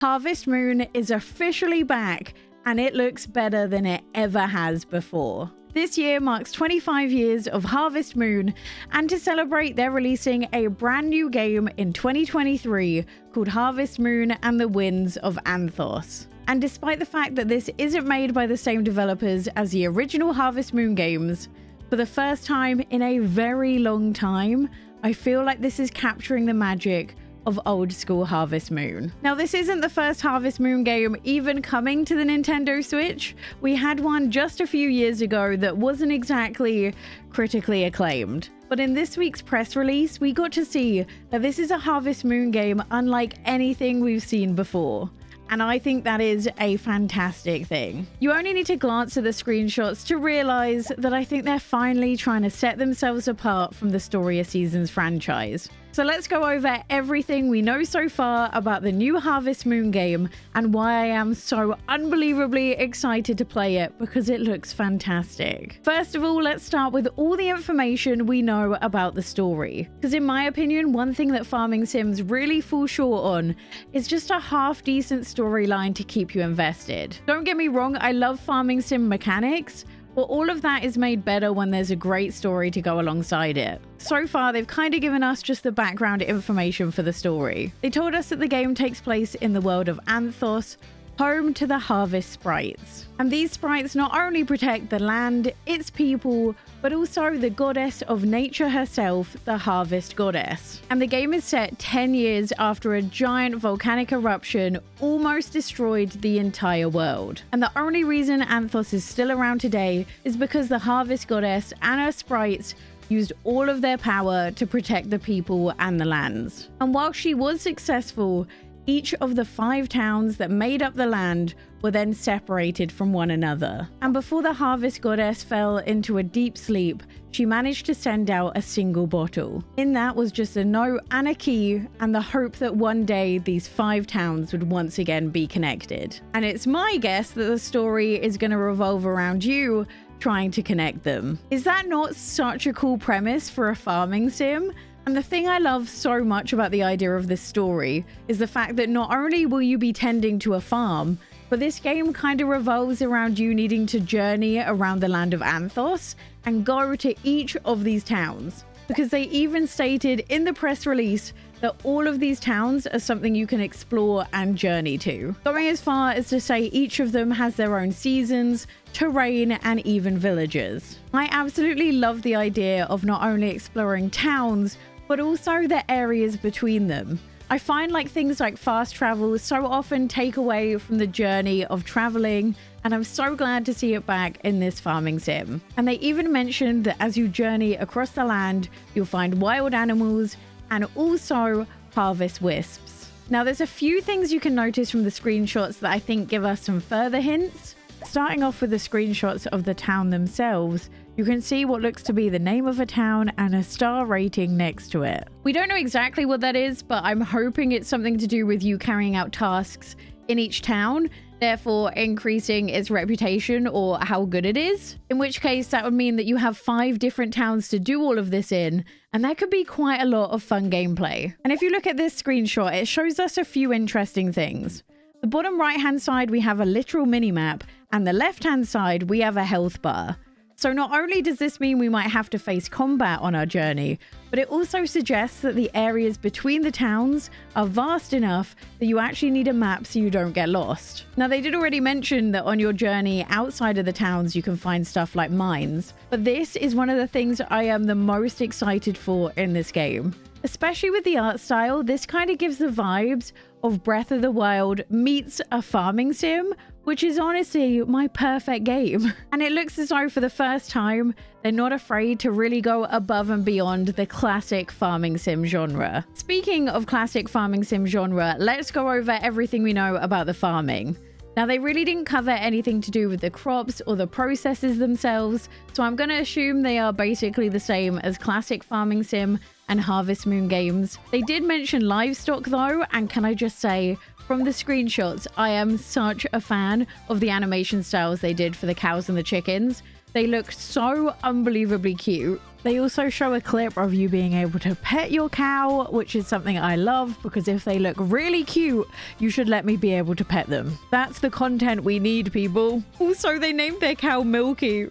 Harvest Moon is officially back, and it looks better than it ever has before. This year marks 25 years of Harvest Moon, and to celebrate, they're releasing a brand new game in 2023 called Harvest Moon and the Winds of Anthos. And despite the fact that this isn't made by the same developers as the original Harvest Moon games, for the first time in a very long time, I feel like this is capturing the magic of old school Harvest Moon. Now, this isn't the first Harvest Moon game even coming to the Nintendo Switch. We had one just a few years ago that wasn't exactly critically acclaimed. But in this week's press release, we got to see that this is a Harvest Moon game unlike anything we've seen before. And I think that is a fantastic thing. You only need to glance at the screenshots to realize that I think they're finally trying to set themselves apart from the Story of Seasons franchise. So let's go over everything we know so far about the new Harvest Moon game and why I am so unbelievably excited to play it, because it looks fantastic. First of all, let's start with all the information we know about the story. Because in my opinion, one thing that farming sims really fall short on is just a half-decent storyline to keep you invested. Don't get me wrong, I love farming sim mechanics, but all of that is made better when there's a great story to go alongside it. So far, they've kind of given us just the background information for the story. They told us that the game takes place in the world of Anthos, home to the harvest sprites. And these sprites not only protect the land, its people, but also the goddess of nature herself, the harvest goddess. And the game is set 10 years after a giant volcanic eruption almost destroyed the entire world. And the only reason Anthos is still around today is because the harvest goddess and her sprites used all of their power to protect the people and the lands. And while she was successful, each of the 5 towns that made up the land were then separated from one another. And before the harvest goddess fell into a deep sleep, she managed to send out a single bottle. In that was just a note and a key, and the hope that one day these 5 towns would once again be connected. And it's my guess that the story is going to revolve around you trying to connect them. Is that not such a cool premise for a farming sim? And the thing I love so much about the idea of this story is the fact that not only will you be tending to a farm, but this game kind of revolves around you needing to journey around the land of Anthos and go to each of these towns. Because they even stated in the press release that all of these towns are something you can explore and journey to. Going as far as to say each of them has their own seasons, terrain, and even villages. I absolutely love the idea of not only exploring towns, but also the areas between them. I find like things like fast travel so often take away from the journey of traveling, and I'm so glad to see it back in this farming sim. And they even mentioned that as you journey across the land, you'll find wild animals and also harvest wisps. Now, there's a few things you can notice from the screenshots that I think give us some further hints. Starting off with the screenshots of the town themselves, you can see what looks to be the name of a town and a star rating next to it. We don't know exactly what that is, but I'm hoping it's something to do with you carrying out tasks in each town, therefore increasing its reputation or how good it is. In which case, that would mean that you have 5 different towns to do all of this in, and that could be quite a lot of fun gameplay. And if you look at this screenshot, it shows us a few interesting things. The bottom right-hand side, we have a literal mini-map, and the left-hand side, we have a health bar. So not only does this mean we might have to face combat on our journey, but it also suggests that the areas between the towns are vast enough that you actually need a map so you don't get lost. Now, they did already mention that on your journey outside of the towns, you can find stuff like mines, but this is one of the things I am the most excited for in this game. Especially with the art style, this kind of gives the vibes of Breath of the Wild meets a farming sim, which is honestly my perfect game. And it looks as though for the first time, they're not afraid to really go above and beyond the classic farming sim genre. Speaking of classic farming sim genre, let's go over everything we know about the farming. Now, they really didn't cover anything to do with the crops or the processes themselves, so I'm going to assume they are basically the same as classic farming sim and Harvest Moon games. They did mention livestock though, and can I just say, from the screenshots, I am such a fan of the animation styles they did for the cows and the chickens. They look so unbelievably cute. They also show a clip of you being able to pet your cow, which is something I love because if they look really cute, you should let me be able to pet them. That's the content we need, people. Also, they named their cow Milky.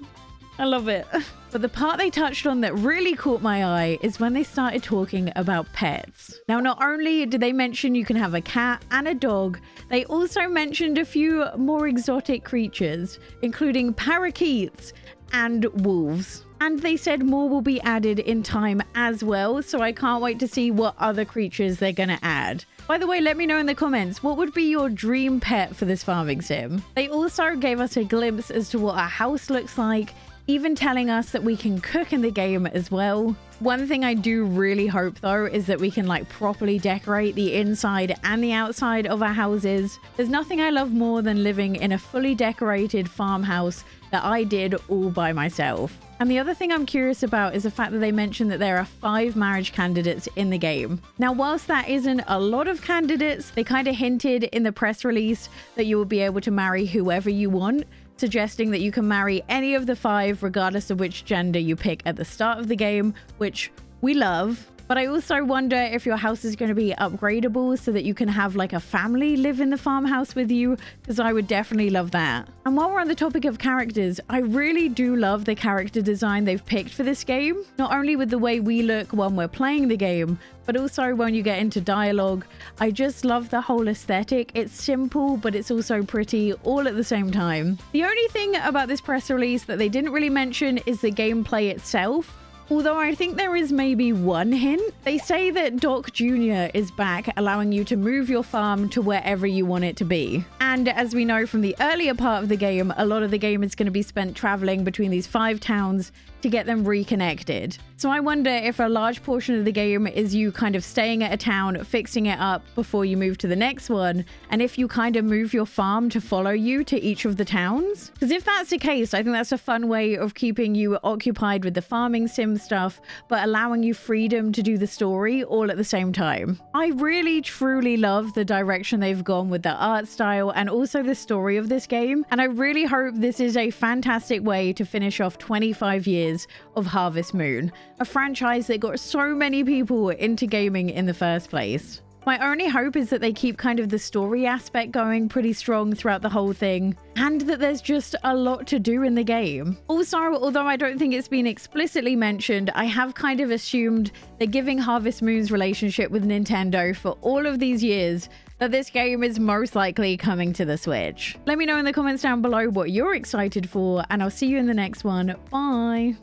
I love it. But the part they touched on that really caught my eye is when they started talking about pets. Now, not only did they mention you can have a cat and a dog, they also mentioned a few more exotic creatures, including parakeets and wolves. And they said more will be added in time as well, so I can't wait to see what other creatures they're gonna add. By the way, let me know in the comments, what would be your dream pet for this farming sim? They also gave us a glimpse as to what our house looks like, even telling us that we can cook in the game as well. One thing I do really hope though is that we can like properly decorate the inside and the outside of our houses. There's nothing I love more than living in a fully decorated farmhouse that I did all by myself. And the other thing I'm curious about is the fact that they mentioned that there are 5 marriage candidates in the game. Now, whilst that isn't a lot of candidates, they kind of hinted in the press release that you will be able to marry whoever you want, suggesting that you can marry any of the 5 regardless of which gender you pick at the start of the game, which we love. But I also wonder if your house is going to be upgradable so that you can have like a family live in the farmhouse with you, because I would definitely love that. And while we're on the topic of characters, I really do love the character design they've picked for this game. Not only with the way we look when we're playing the game, but also when you get into dialogue. I just love the whole aesthetic. It's simple, but it's also pretty all at the same time. The only thing about this press release that they didn't really mention is the gameplay itself. Although I think there is maybe one hint. They say that Doc Jr. is back, allowing you to move your farm to wherever you want it to be. And as we know from the earlier part of the game, a lot of the game is going to be spent traveling between these 5 towns to get them reconnected. So I wonder if a large portion of the game is you kind of staying at a town, fixing it up before you move to the next one, and if you kind of move your farm to follow you to each of the towns. Because if that's the case, I think that's a fun way of keeping you occupied with the farming sim stuff, but allowing you freedom to do the story all at the same time. I really truly love the direction they've gone with the art style and also the story of this game, and I really hope this is a fantastic way to finish off 25 years of Harvest Moon, a franchise that got so many people into gaming in the first place. My only hope is that they keep kind of the story aspect going pretty strong throughout the whole thing, and that there's just a lot to do in the game. Also, although I don't think it's been explicitly mentioned, I have kind of assumed that giving Harvest Moon's relationship with Nintendo for all of these years, that this game is most likely coming to the Switch. Let me know in the comments down below what you're excited for, and I'll see you in the next one. Bye!